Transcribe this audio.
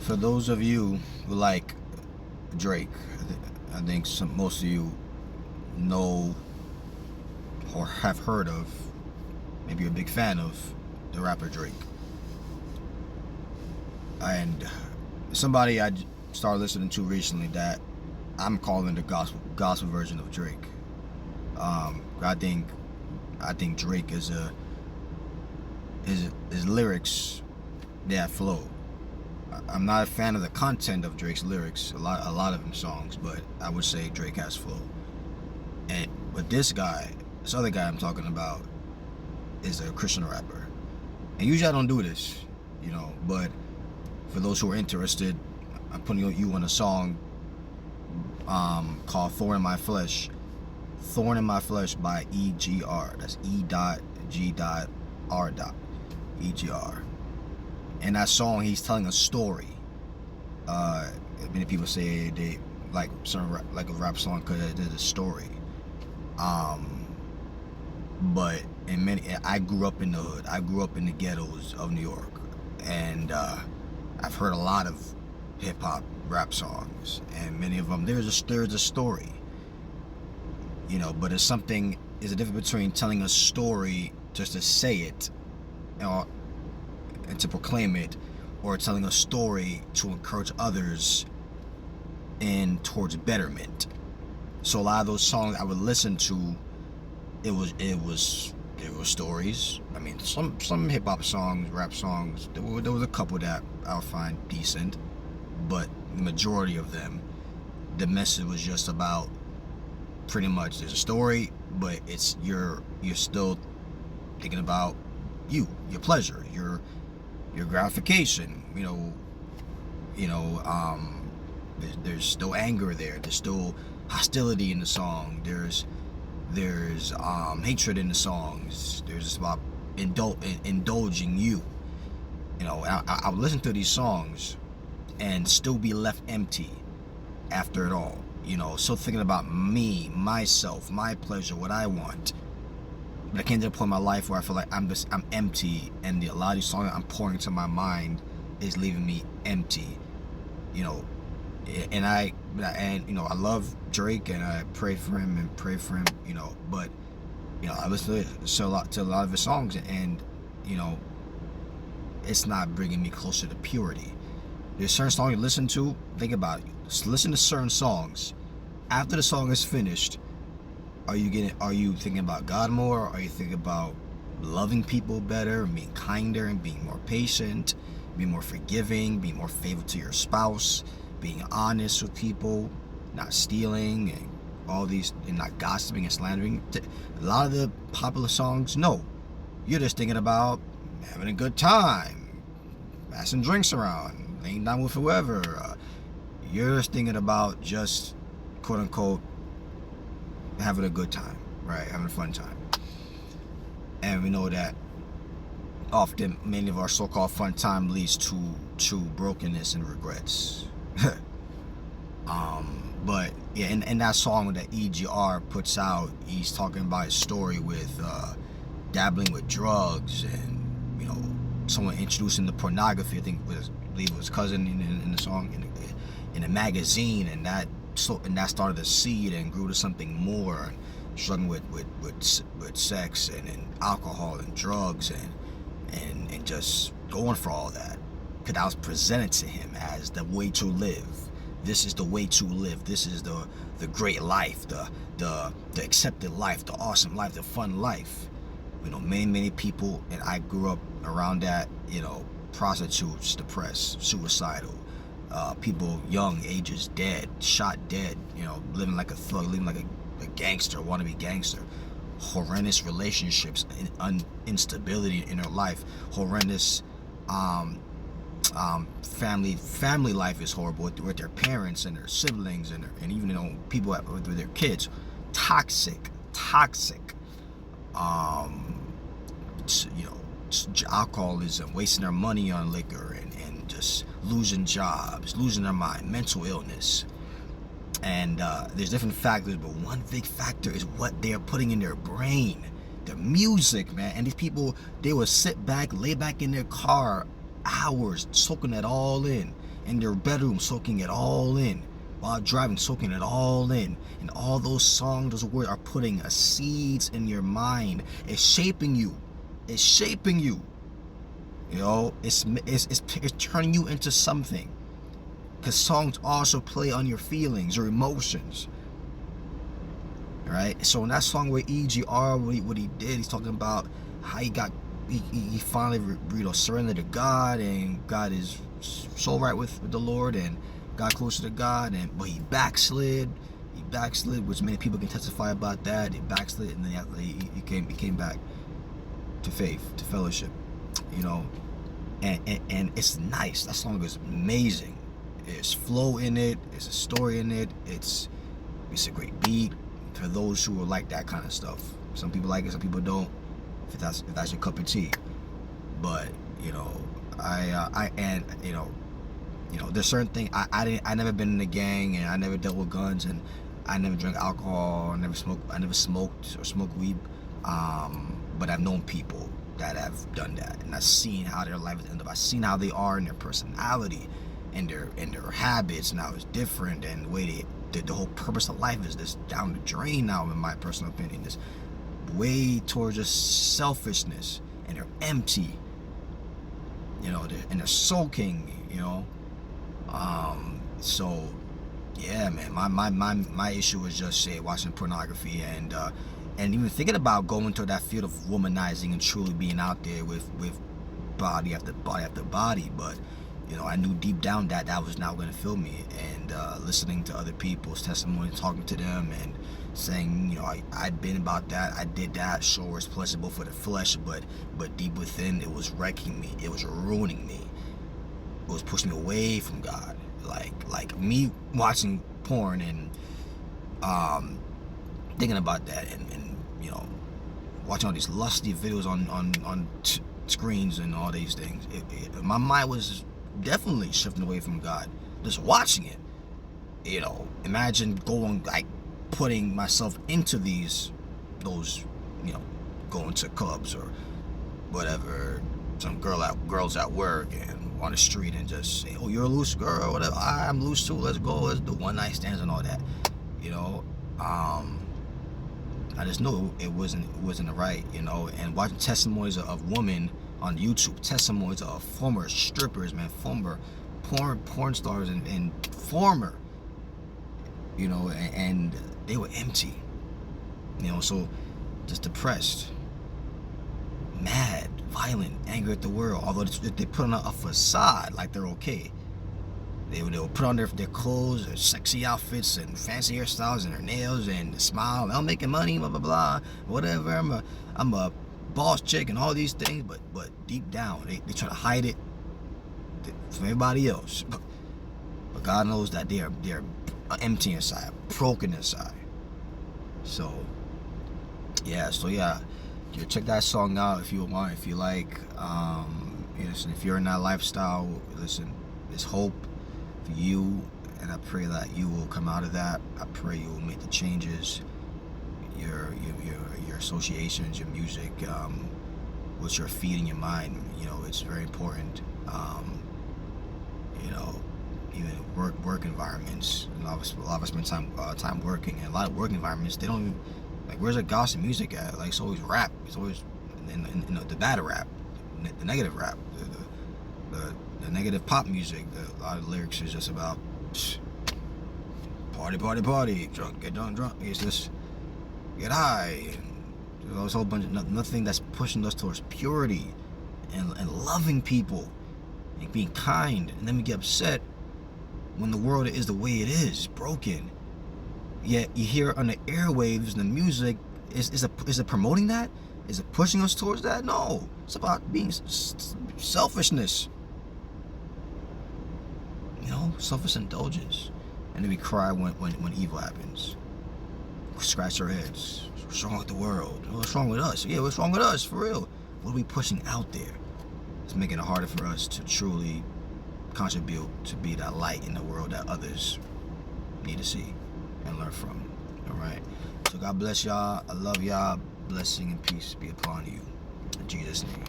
For those of you who like Drake, I think most of you know or have heard of, maybe you're a big fan of the rapper Drake. And somebody I started listening to recently that I'm calling the gospel version of Drake. I think Drake is his lyrics that flow. I'm not a fan of the content of Drake's lyrics, a lot of his songs, but I would say Drake has flow. But this other guy I'm talking about, is a Christian rapper. And usually I don't do this, but for those who are interested, I'm putting you on a song called Thorn in My Flesh. Thorn in My Flesh by EGR. That's E.G.R. EGR. In that song, he's telling a story. Many people say they like a rap song because there's a story. But I grew up in the hood. I grew up in the ghettos of New York, and I've heard a lot of hip hop rap songs, and many of them there's a story. But there's a difference between telling a story just to say it, and to proclaim it, or telling a story to encourage others and towards betterment. So a lot of those songs I would listen to, it was stories. I mean, some hip hop songs, rap songs, there was a couple that I would find decent, but the majority of them, the message was just about pretty much there's a story, but it's you're still thinking about your pleasure, your gratification. There's still anger there. There's still hostility in the song. There's hatred in the songs. There's about indulging you. I would listen to these songs and still be left empty after it all. Still thinking about me, myself, my pleasure, what I want. But I came to a point in my life where I feel like I'm empty, and a lot of these songs I'm pouring into my mind is leaving me empty. And I love Drake, and I pray for him, but I listen to a lot of his songs, and it's not bringing me closer to purity. There's certain songs you listen to, think about it. Just listen to certain songs. After the song is finished, are you thinking about God more? Are you thinking about loving people better, being kinder, and being more patient, being more forgiving, being more faithful to your spouse, being honest with people, not stealing, and all these, and not gossiping and slandering? A lot of the popular songs, no. You're just thinking about having a good time, passing drinks around, laying down with whoever. You're just thinking about just, quote unquote, having a good time, right? Having a fun time. And we know that often many of our so-called fun time leads to brokenness and regrets. But yeah, in that song that EGR puts out, he's talking about his story with dabbling with drugs, and someone introducing the pornography. I believe it was cousin in the song, in a magazine, and that started a seed and grew to something more, and struggling with sex and alcohol and drugs and just going for all that, because that was presented to him as the way to live. This is the way to live. This is the great life, the accepted life, the awesome life, the fun life. Many people, and I grew up around that. Prostitutes, depressed, suicidal, people young ages dead, shot dead. Living like a thug, living like a gangster, wannabe gangster. Horrendous relationships, instability in their life. Horrendous family life is horrible with their parents and their siblings and even people with their kids. Toxic. Alcoholism, wasting their money on liquor, and just losing jobs, losing their mind, mental illness. And there's different factors, but one big factor is what they're putting in their brain. The music, man. And these people, they will sit back, lay back in their car hours, soaking that all in. in their bedroom, soaking it all in. While driving, soaking it all in. And all those songs, those words are putting a seeds in your mind. It's shaping you. It's shaping you. You know, it's turning you into something. Because songs also play on your feelings, your emotions. Right? So in that song where EGR, what he did, he's talking about how he finally surrendered to God, and God is so right with the Lord, and got closer to God, but he backslid, which many people can testify about that. He backslid, and then he came back to faith, to fellowship, you know, and it's nice. That song is amazing. There's flow in it, there's a story in it, it's a great beat for those who like that kind of stuff. Some people like it, some people don't, if that's your cup of tea. But you know, there's certain things. I never been in a gang, and I never dealt with guns, and I never drank alcohol. I never smoked or smoked weed. But I've known people that have done that, and I've seen how their life has ended up. I've seen how they are in their personality, and their habits now is different, and the way the whole purpose of life is this down the drain now, in my personal opinion. This way towards just selfishness, and they're empty. You know, and they're soaking. You know. So yeah, man, my issue was just say watching pornography, and even thinking about going to that field of womanizing and truly being out there with body after body after body. But you know, I knew deep down that was not going to fill me. And listening to other people's testimony, talking to them, and saying, you know, I've been about that, I did that. Sure, it's pleasurable for the flesh, but deep within, it was wrecking me. It was ruining me. It was pushing me away from God. Like me watching porn and thinking about that, and you know, watching all these lusty videos on screens and all these things. My mind was definitely shifting away from God just watching it. You know, imagine putting myself into those, you know, going to clubs or whatever, some girls at work and on the street, and just say, oh, you're a loose girl, whatever, I'm loose too, let's go, let's do one night stands and all that. You know, I just knew it wasn't right, you know. And watching testimonies of women on YouTube, testimonies of former strippers, man, former porn stars, and former, you know, and they were empty, you know. So just depressed, mad, violent, angry at the world. Although they put on a facade like they're okay. They'll put on their clothes, their sexy outfits, and fancy hairstyles, and their nails, and smile. I'm making money, blah blah blah, whatever. I'm a boss chick, and all these things. But deep down, they try to hide it from everybody else. But God knows that they're empty inside, broken inside. So yeah, you check that song out if you want, if you like. Listen, if you're in that lifestyle, listen, there's hope for you, and I pray that you will come out of that. I pray you will make the changes, your associations, your music, what you're feeding your mind. You know, it's very important. You know, even work environments. A lot of us spend time working, and a lot of work environments, they don't even, like, where's the gospel music at? Like, it's always rap. It's always in the bad rap, the negative rap, the negative pop music. A lot of lyrics is just about party, get drunk. It's just get high. And there's a whole bunch of nothing that's pushing us towards purity and loving people and being kind. And then we get upset when the world is the way it is, broken. Yet you hear on the airwaves and the music, is it promoting that? Is it pushing us towards that? No, it's about being selfishness. You know, selfish indulgence. And then we cry when evil happens. We scratch our heads. What's wrong with the world? What's wrong with us? Yeah, what's wrong with us, for real? What are we pushing out there? It's making it harder for us to truly contribute to be that light in the world that others need to see and learn from. All right. So God bless y'all. I love y'all. Blessing and peace be upon you. In Jesus' name.